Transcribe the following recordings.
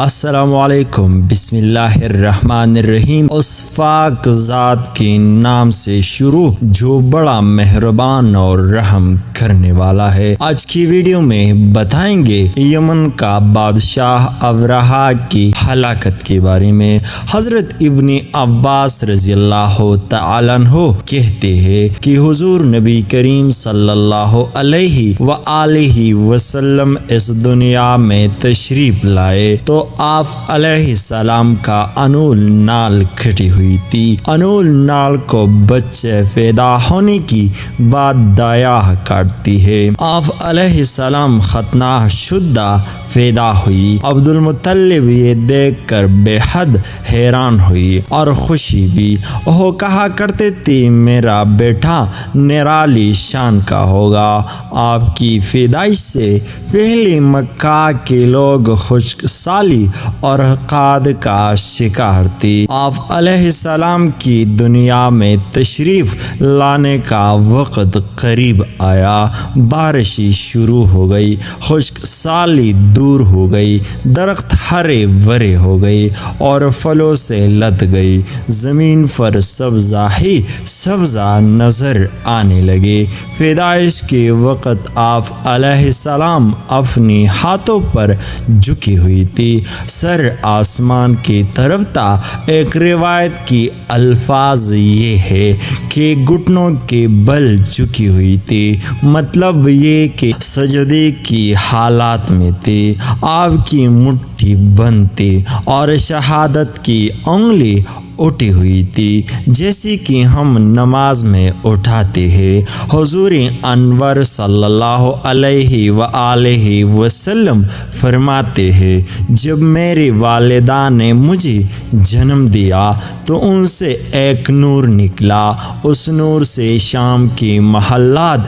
السلام علیکم، بسم اللہ الرحمن الرحیم۔ اس پاک ذات کے نام سے شروع جو بڑا مہربان اور رحم کرنے والا ہے۔ آج کی ویڈیو میں بتائیں گے یمن کا بادشاہ ابرہہ کی ہلاکت کے بارے میں۔ حضرت ابن عباس رضی اللہ تعالیٰ عنہ کہتے ہیں کہ حضور نبی کریم صلی اللہ علیہ وآلہ وسلم اس دنیا میں تشریف لائے تو آپ علیہ السلام کا انول نال کھٹی ہوئی تھی۔ انول نال کو بچے پیدا ہونے کی بعد دایاں کاٹتی ہے۔ آپ علیہ السلام ختنہ شدہ پیدا ہوئی۔ عبد المطلب یہ دیکھ کر بے حد حیران ہوئی اور خوشی بھی۔ وہ کہا کرتے تھے میرا بیٹا نرالی شان کا ہوگا۔ آپ کی پیدائش سے پہلے مکہ کے لوگ خشک سالی اور حقاد کا شکار تھے۔ آپ علیہ السلام کی دنیا میں تشریف لانے کا وقت قریب آیا۔ بارشیں شروع ہو گئی، خشک سالی دور ہو گئی، درخت ہرے بھرے ہو گئے اور پھلوں سے لد گئی۔ زمین پر سبزہ ہی سبزہ نظر آنے لگے۔ پیدائش کے وقت آپ علیہ السلام اپنی ہاتھوں پر جھکی ہوئی تھی، سر آسمان کی طرف تھا۔ ایک روایت کی الفاظ یہ ہے کہ گھٹنوں کے بل جھکی ہوئی تھی، مطلب یہ کہ سجدے کی حالات میں تھی۔ آپ کی مٹھی بند تھی اور شہادت کی انگلی اٹھی ہوئی تھی، جیسی کہ ہم نماز میں اٹھاتے ہیں۔ حضور انور صلی اللہ علیہ وآلہ وسلم فرماتے ہیں جب میری والدہ نے مجھے جنم دیا تو ان سے ایک نور نکلا، اس نور سے شام کے محلات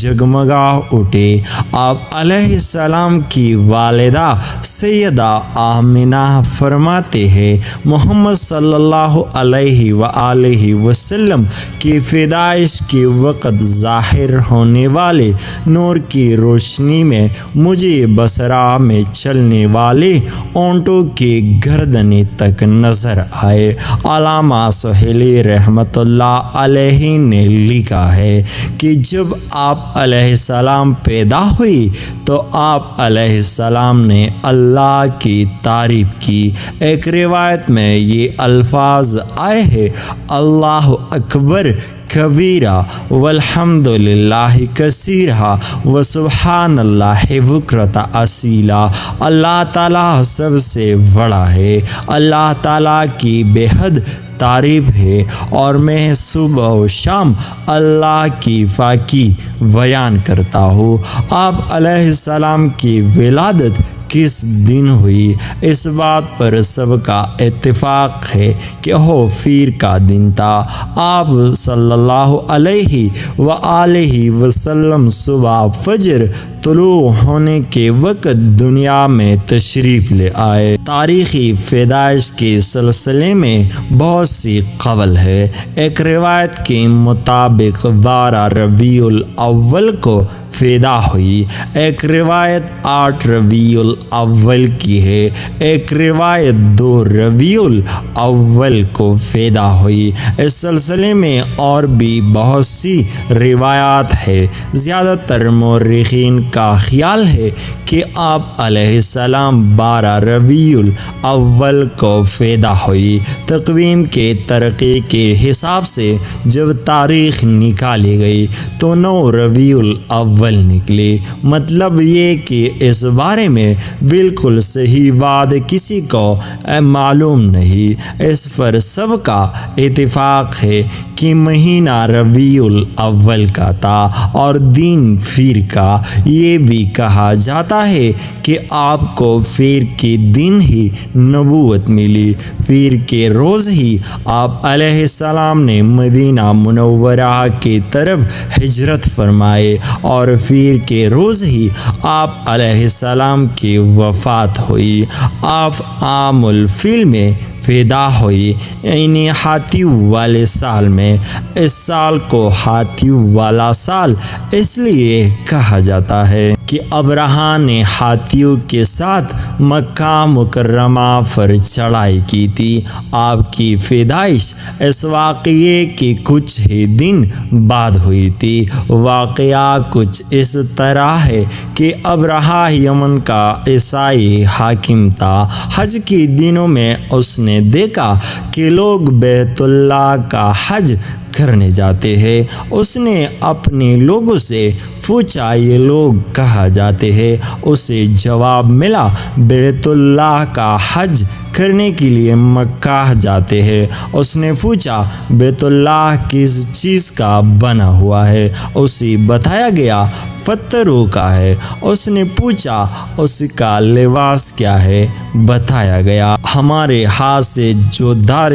جگمگا اٹھے۔ آپ علیہ السلام کی والدہ سیدہ آمنہ فرماتے ہیں محمد صلی اللہ علیہ وآلہ وسلم کی پیدائش کے وقت ظاہر ہونے والے نور کی روشنی میں مجھے بصرہ میں چلنے والے اونٹوں کے گردنے تک نظر آئے۔ علامہ سہیلی رحمۃ اللہ علیہ نے لکھا ہے کہ جب آپ علیہ السلام پیدا ہوئی تو آپ علیہ السلام نے اللہ کی تعریف کی۔ ایک روایت میں یہ الفاظ آئے ہیں اللہ اکبر کبیرہ والحمد للہ کثیرہ وسبحان اللہ بکرۃ اصیلا۔ اللہ تعالیٰ سب سے بڑا ہے، اللہ تعالیٰ کی بے حد تعریف ہے اور میں صبح و شام اللہ کی پاکی بیان کرتا ہوں۔ آپ علیہ السلام کی ولادت کس دن ہوئی، اس بات پر سب کا اتفاق ہے کہ وہ پیر کا دن تھا۔ آپ صلی اللہ علیہ وآلہ وسلم صبح فجر طلوع ہونے کے وقت دنیا میں تشریف لے آئے۔ تاریخی پیدائش کے سلسلے میں بہت سی قول ہے۔ ایک روایت کے مطابق 12 ربیع الاول کو پیدا ہوئی، ایک روایت 8 ربیع الاول کی ہے، ایک روایت 2 ربیع الاول کو پیدا ہوئی۔ اس سلسلے میں اور بھی بہت سی روایات ہے۔ زیادہ تر مورخین کا خیال ہے کہ آپ علیہ السلام 12 ربیع الاول کو پیدا ہوئی۔ تقویم کے ترقی کے حساب سے جب تاریخ نکالی گئی تو 9 ربیع الاول نکلی۔ مطلب یہ کہ اس بارے میں بالکل صحیح بات کسی کو معلوم نہیں۔ اس پر سب کا اتفاق ہے کہ مہینہ ربیع الاول کا تھا اور دن پیر کا۔ یہ بھی کہا جاتا ہے کہ آپ کو پیر کے دن ہی نبوت ملی، پیر کے روز ہی آپ علیہ السلام نے مدینہ منورہ کی طرف ہجرت فرمائے اور پیر کے روز ہی آپ علیہ السلام کی وفات ہوئی۔ آپ عام الفیل میں فدا ہوئی انہی ہاتھیوں والے سال میں۔ اس سال کو ہاتھیوں والا سال اس لیے کہا جاتا ہے کہ ابرہا نے ہاتھیوں کے ساتھ مکہ مکرمہ پر چڑھائی کی تھی۔ آپ کی پیدائش اس واقعے کے کچھ ہی دن بعد ہوئی تھی۔ واقعہ کچھ اس طرح ہے کہ ابرہا یمن کا عیسائی حاکم تھا۔ حج کے دنوں میں اس نے دیکھا کہ لوگ بیت اللہ کا حج کرنے جاتے ہیں۔ اس نے اپنے لوگوں سے پوچھا یہ لوگ کہاں جاتے ہیں؟ اسے جواب ملا بیت اللہ کا حج کرنے کے لیے مکہ جاتے ہیں۔ اس نے پوچھا بیت اللہ کس چیز کا بنا ہوا ہے؟ اسے بتایا گیا پتھروں کا ہے۔ اس نے پوچھا اس کا لباس کیا ہے؟ بتایا گیا ہمارے ہاتھ سے جو دار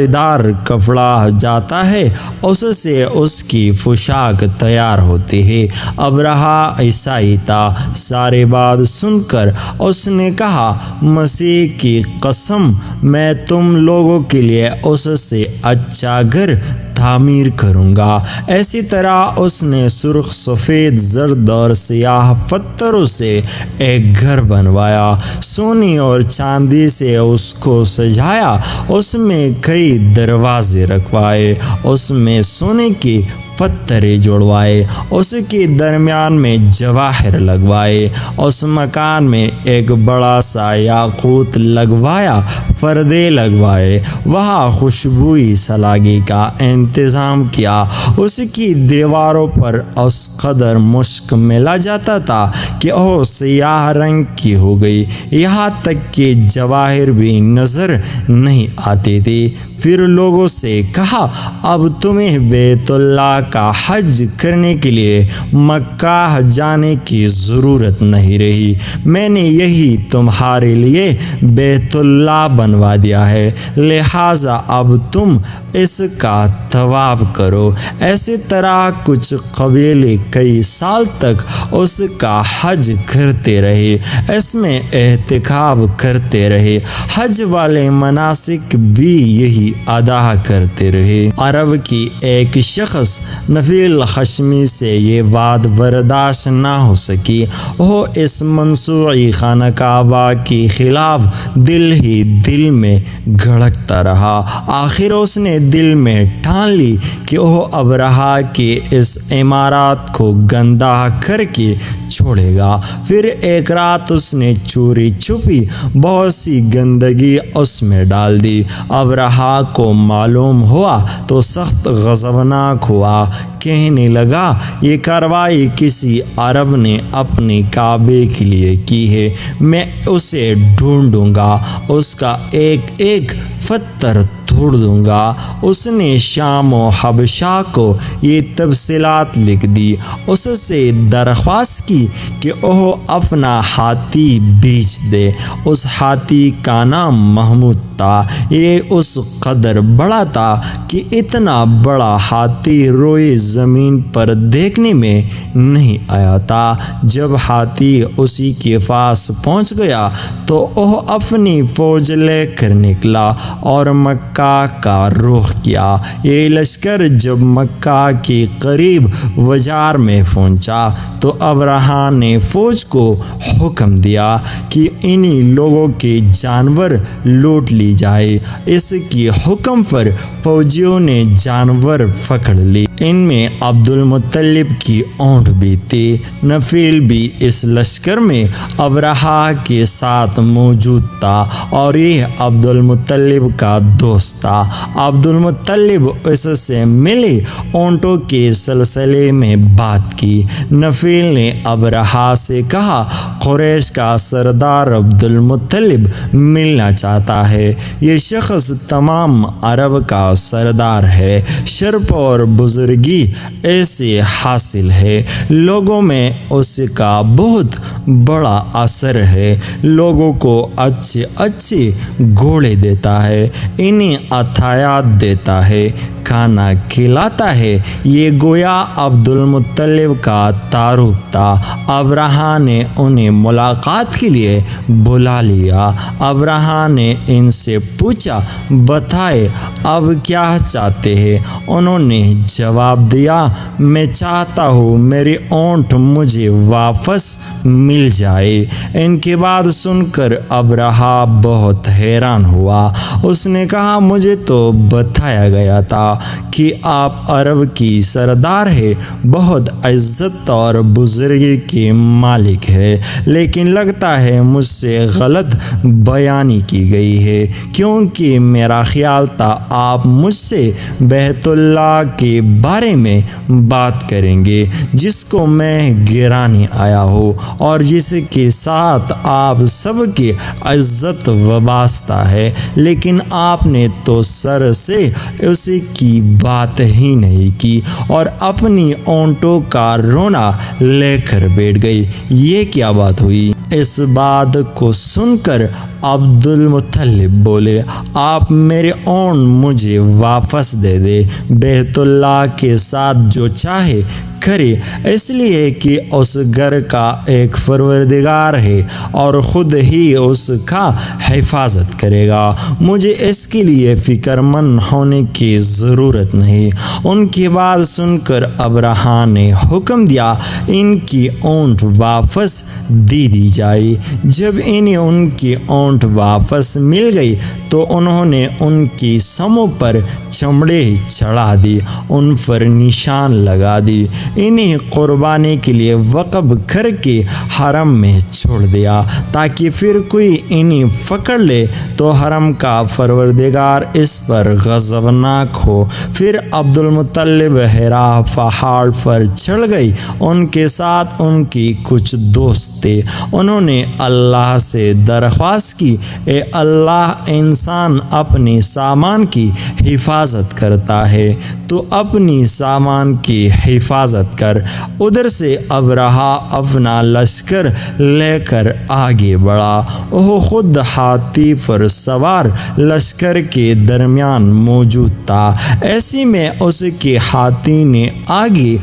کپڑا جاتا ہے اس سے اس کی پوشاک تیار ہوتی ہے۔ ابرہا عیسائی تھا۔ سارے بات سن کر اس نے کہا مسیح کی قسم میں تم لوگوں کے لیے اس سے اچھا گھر تعمیر کروں گا۔ اسی طرح اس نے سرخ، سفید، زرد اور سیاہ پتھروں سے ایک گھر بنوایا۔ سونے اور چاندی سے اس کو سجایا۔ اس میں کئی دروازے رکھوائے۔ اس میں سونے کے پتھریں جڑوائے۔ اس کے درمیان میں جواہر لگوائے۔ اس مکان میں ایک بڑا سا یاقوت لگوایا، پردے لگوائے، وہاں خوشبوئی سلاگی کا انتظام کیا۔ اس کی دیواروں پر اس قدر مشک ملا جاتا تھا کہ وہ سیاہ رنگ کی ہو گئی، یہاں تک کہ جواہر بھی نظر نہیں آتے تھے۔ پھر لوگوں سے کہا اب تمہیں بیت اللہ کا حج کرنے کے لیے مکہ جانے کی ضرورت نہیں رہی۔ میں نے یہی تمہارے لیے بیت اللہ بنوا دیا ہے، لہٰذا اب تم اس کا طواف کرو۔ اسی طرح کچھ قبیلے کئی سال تک اس کا حج کرتے رہے، اس میں اعتکاف کرتے رہے، حج والے مناسک بھی یہی ادا کرتے رہے۔ عرب کی ایک شخص نفیل خشمی سے یہ بات برداشت نہ ہو سکی۔ وہ اس منصوعی خانہ کعبہ کے خلاف دل ہی دل میں گھڑکتا رہا۔ آخر اس نے دل میں ٹھان لی کہ وہ ابرہا کے اس عمارات کو گندہ کر کے چھوڑے گا۔ پھر ایک رات اس نے چوری چھپی بہت سی گندگی اس میں ڈال دی۔ ابرہا کو معلوم ہوا تو سخت غضبناک ہوا، کہنے لگا یہ کارروائی کسی عرب نے اپنے کعبے کے لیے کی ہے، میں اسے ڈھونڈوں گا، اس کا ایک ایک پتھر توڑ دوں گا۔ اس نے شام و حبشہ کو یہ تفصیلات لکھ دی، اس سے درخواست کی کہ وہ اپنا ہاتھی بیچ دے۔ اس ہاتھی کا نام محمود تھا۔ یہ اس قدر بڑا تھا کہ اتنا بڑا ہاتھی روئے زمین پر دیکھنے میں نہیں آیا تھا۔ جب ہاتھی اسی کے پاس پہنچ گیا تو وہ اپنی فوج لے کر نکلا اور مکہ کا رخ کیا۔ یہ لشکر جب مکہ کے قریب بازار میں پہنچا تو ابرہا نے فوج کو حکم دیا کہ انہی لوگوں کے جانور لوٹ لی جائے۔ اس کے حکم پر فوجیوں نے جانور پکڑ لی۔ ان میں عبد المطلب کی اونٹ بھی تھی۔ نفیل بھی اس لشکر میں ابرہا کے ساتھ موجود تھا اور یہ عبد المطلب کا دوست تھا۔ عبد المطلب اس سے ملے اونٹوں کے سلسلے میں بات کی۔ نفیل نے ابرہا سے کہا قریش کا سردار عبد المطلب ملنا چاہتا ہے۔ یہ شخص تمام عرب کا سردار ہے، شرف اور بزرگی ایسے حاصل ہے، لوگوں میں اس کا بہت بڑا اثر ہے، لوگوں کو اچھے اچھے گھوڑے دیتا ہے۔ انہیں عطیات دیتا ہے، کھانا کھلاتا ہے۔ یہ گویا عبدالمطلب کا تعارف تھا۔ ابرہہ نے انہیں ملاقات کے لیے بلا لیا۔ ابرہہ نے ان سے پوچھا، بتائے اب کیا چاہتے ہیں؟ انہوں نے جواب دیا، میں چاہتا ہوں میری اونٹ مجھے واپس مل جائے۔ ان کی بات سن کر ابرہہ بہت حیران ہوا۔ اس نے کہا، مجھے تو بتایا گیا تھا کہ آپ عرب کی سردار ہے، بہت عزت اور بزرگی کے مالک ہے، لیکن لگتا ہے مجھ سے غلط بیانی کی گئی ہے، کیونکہ میرا خیال تھا آپ مجھ سے بیت اللہ کے بارے میں بات کریں گے، جس کو میں گرانے آیا ہوں اور جس کے ساتھ آپ سب کی عزت وابستہ ہے، لیکن آپ نے تو سر سے اسی کی بات ہی نہیں کی اور اپنی اونٹوں کا رونا لے کر بیٹھ گئی۔ یہ کیا بات ہوئی؟ اس بات کو سن کر عبدالمطلب بولے، آپ میرے اونٹ مجھے واپس دے دے، بیت اللہ کے ساتھ جو چاہے کرے، اس لیے کہ اس گھر کا ایک پروردگار ہے اور خود ہی اس کا حفاظت کرے گا، مجھے اس کے لیے فکر مند ہونے کی ضرورت نہیں۔ ان کی بات سن کر ابرہہ نے حکم دیا، ان کی اونٹ واپس دی جائے۔ جب انہیں ان کی اونٹ واپس مل گئی تو انہوں نے ان کی سموں پر چمڑے چڑھا دی، ان پر نشان لگا دی، انہیں قربانی کے لیے وقف کر کے حرم میں چھوڑ دیا، تاکہ پھر کوئی انہیں پکڑ لے تو حرم کا پروردگار اس پر غضبناک ہو۔ پھر عبدالمطلب حرا پہاڑ پر چڑھ گئی۔ ان کے ساتھ ان کی کچھ دوست تھے۔ انہوں نے اللہ سے درخواست کی، اے اللہ، انسان اپنے سامان کی حفاظت کرتا ہے، تو اپنی سامان کی حفاظت کر۔ ادھر سے ابرہہ اپنا لشکر لے کر آگے بڑھا۔ وہ خود ہاتھی پر سوار لشکر کے درمیان موجود تھا۔ ایسی میں اس کے ہاتھی نے آگے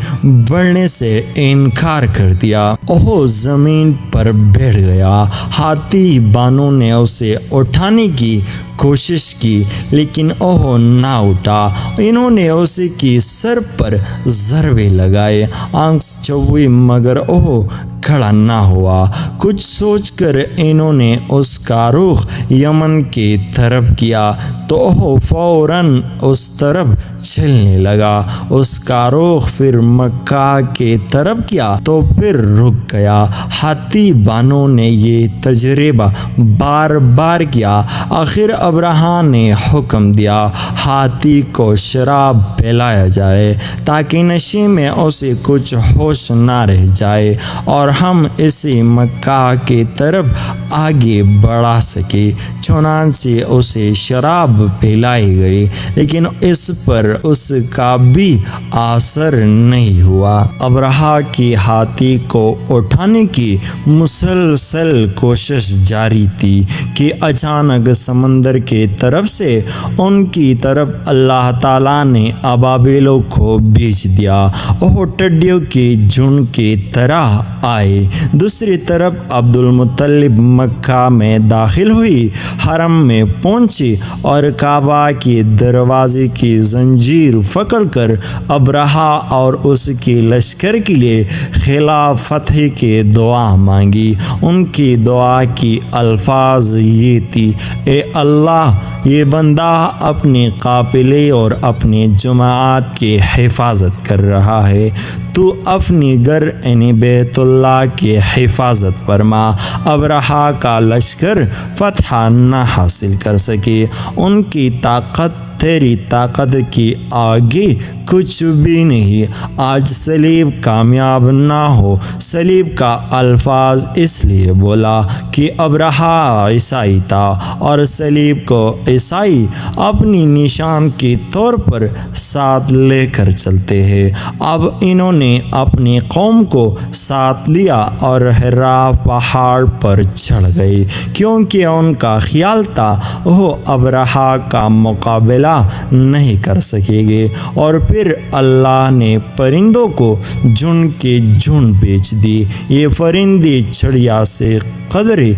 بڑھنے سے انکار کر دیا۔ وہ زمین پر بیٹھ گیا۔ ہاتھی بانوں نے اسے اٹھانے کی کوشش کی، لیکن وہ نہ اٹھا۔ انہوں نے اس کی سر پر ضربے لگائے، آنکھ چبوئی، مگر وہ کھڑا نہ ہوا۔ کچھ سوچ کر انہوں نے اس کا رخ یمن کی طرف کیا تو وہ فوراً اس طرف چلنے لگا۔ اس کا رخ پھر مکہ کی طرف کیا تو پھر رک گیا۔ ہاتھی بانوں نے یہ تجربہ بار بار کیا۔ آخر ابرہہ نے حکم دیا، ہاتھی کو شراب پلایا جائے تاکہ نشے میں اسے کچھ ہوش نہ رہ جائے اور ہم اسے مکہ کی طرف آگے بڑھا سکے۔ چنانچہ اسے شراب پلائی گئی، لیکن اس پر اس کا بھی اثر نہیں ہوا۔ ابرہہ کی ہاتھی کو اٹھانے کی مسلسل کوشش جاری تھی کہ اچانک سمندر کی طرف سے ان کی طرف اللہ تعالیٰ نے ابابیلوں کو بھیج دیا۔ وہ ٹڈیوں کے جھنڈ کی طرح آئے۔ دوسری طرف عبدالمطلب مکہ میں داخل ہوئی، حرم میں پہنچی اور کعبہ کے دروازے کی زنجیر پکڑ کر ابرہہ اور اس کے لشکر کے لیے خلاف فتح کی دعا مانگی۔ ان کی دعا کی الفاظ یہ تھی، اے اللہ، یہ بندہ اپنے قافلے اور اپنے جماعت کی حفاظت کر رہا ہے، تو اپنی گھر یعنی بیت اللہ کی حفاظت فرما۔ ابرہہ کا لشکر فتح نہ حاصل کر سکے، ان کی طاقت تیری طاقت کی آگے کچھ بھی نہیں۔ آج سلیب کامیاب نہ ہو۔ سلیب کا الفاظ اس لیے بولا کہ ابرہہ عیسائی تھا اور سلیب کو عیسائی اپنی نشان کے طور پر ساتھ لے کر چلتے ہیں۔ اب انہوں نے اپنی قوم کو ساتھ لیا اور حرا پہاڑ پر چڑھ گئے، کیونکہ ان کا خیال تھا وہ ابرہہ کا مقابلہ نہیں کر سکیں گے۔ اور پھر اللہ نے پرندوں کو جھنڈ کے جھنڈ بھیج دی۔ یہ پرندے چڑیا سے قدرے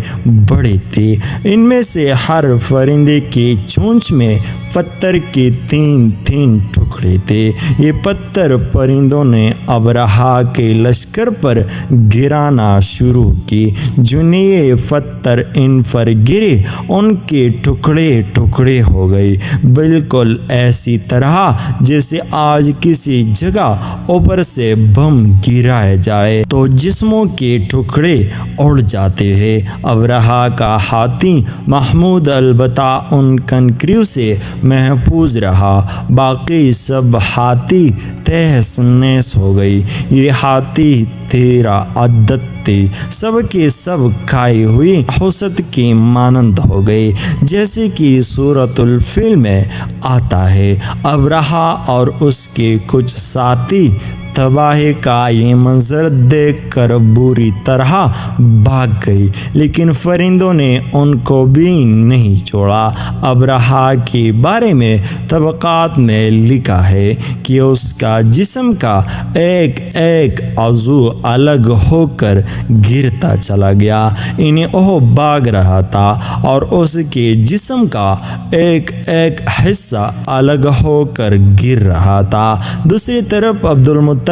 بڑے تھے۔ ان میں سے ہر پرندے کے چونچ میں پتھر کے 3 ٹکڑے تھے۔ یہ پتھر پرندوں نے ابرہہ کے لشکر پر گرانا شروع کی۔ جنہیں یہ پتھر ان پر گرے ان کے ٹکڑے ٹکڑے ہو گئے، بالکل ایسی طرح جیسے آج کسی جگہ اوپر سے بم گرایا جائے تو جسموں کے ٹکڑے اڑ جاتے ہیں۔ ابرہہ کا ہاتھی محمود البتہ ان کنکریوں سے محفوظ رہا، باقی سب ہاتھی تہس نہس ہو گئی۔ یہ ہاتھی 13 عدد تھے، سب کے سب کھائے ہوئے حسد کے مانند ہو گئے، جیسے کہ سورۃ الفیل میں آتا ہے۔ ابرہہ اور اس کے کچھ ساتھی تباہی کا یہ منظر دیکھ کر بری طرح بھاگ گئی، لیکن پرندوں نے ان کو بھی نہیں چھوڑا۔ ابرہہ کے بارے میں طبقات میں لکھا ہے کہ اس کا جسم کا ایک ایک عضو الگ ہو کر گرتا چلا گیا، انہیں وہ بھاگ رہا تھا اور اس کے جسم کا ایک ایک حصہ الگ ہو کر گر رہا تھا۔ دوسری طرف عبد المطلب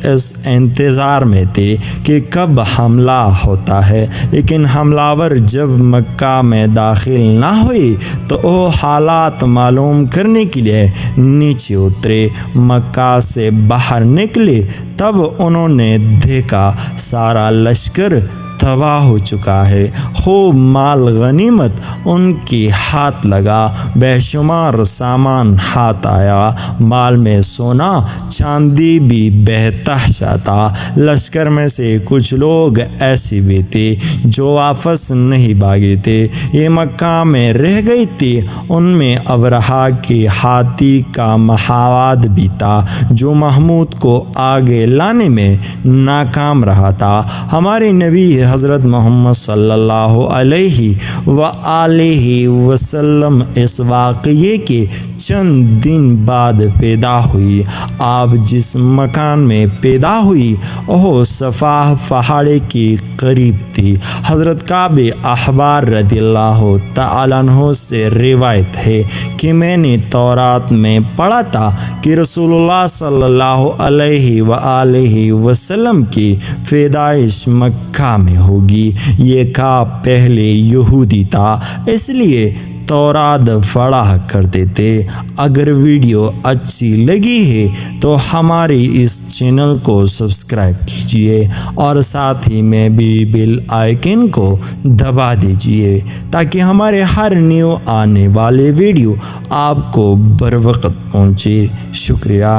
اس انتظار میں تھے کہ کب حملہ ہوتا ہے، لیکن حملہ جب مکہ میں داخل نہ ہوئی تو وہ حالات معلوم کرنے کے لیے نیچے اترے۔ مکہ سے باہر نکلے تب انہوں نے دیکھا سارا لشکر تباہ ہو چکا ہے، خوب مال غنیمت ان کے ہاتھ لگا، بے شمار سامان ہاتھ آیا، مال میں سونا چاندی بھی بے تحاشا تھا۔ لشکر میں سے کچھ لوگ ایسے بھی تھے جو واپس نہیں بھاگے تھے، یہ مکہ میں رہ گئے تھے۔ ان میں ابرہہ کے ہاتھی کا محاذ بھی تھا جو محمود کو آگے لانے میں ناکام رہا تھا۔ ہمارے نبی حضرت محمد صلی اللہ علیہ وآلہ وسلم اس واقعے کے چند دن بعد پیدا ہوئی۔ آپ جس مکان میں پیدا ہوئی وہ صفا پہاڑی کے قریب تھی۔ حضرت کعب احبار رضی اللہ تعالیٰ عنہ سے روایت ہے کہ میں نے تورات میں پڑھا تھا کہ رسول اللہ صلی اللہ علیہ وآلہ وسلم کی پیدائش مکہ میں ہوگی۔ یہ کعب پہلے یہودی تھا، اس لیے تورات پڑھا کرتے تھے۔ اگر ویڈیو اچھی لگی ہے تو ہماری اس چینل کو سبسکرائب کیجیے اور ساتھ ہی میں بھی بیل آئیکن کو دبا دیجیے تاکہ ہمارے ہر نیو آنے والے ویڈیو آپ کو بروقت پہنچے۔ شکریہ۔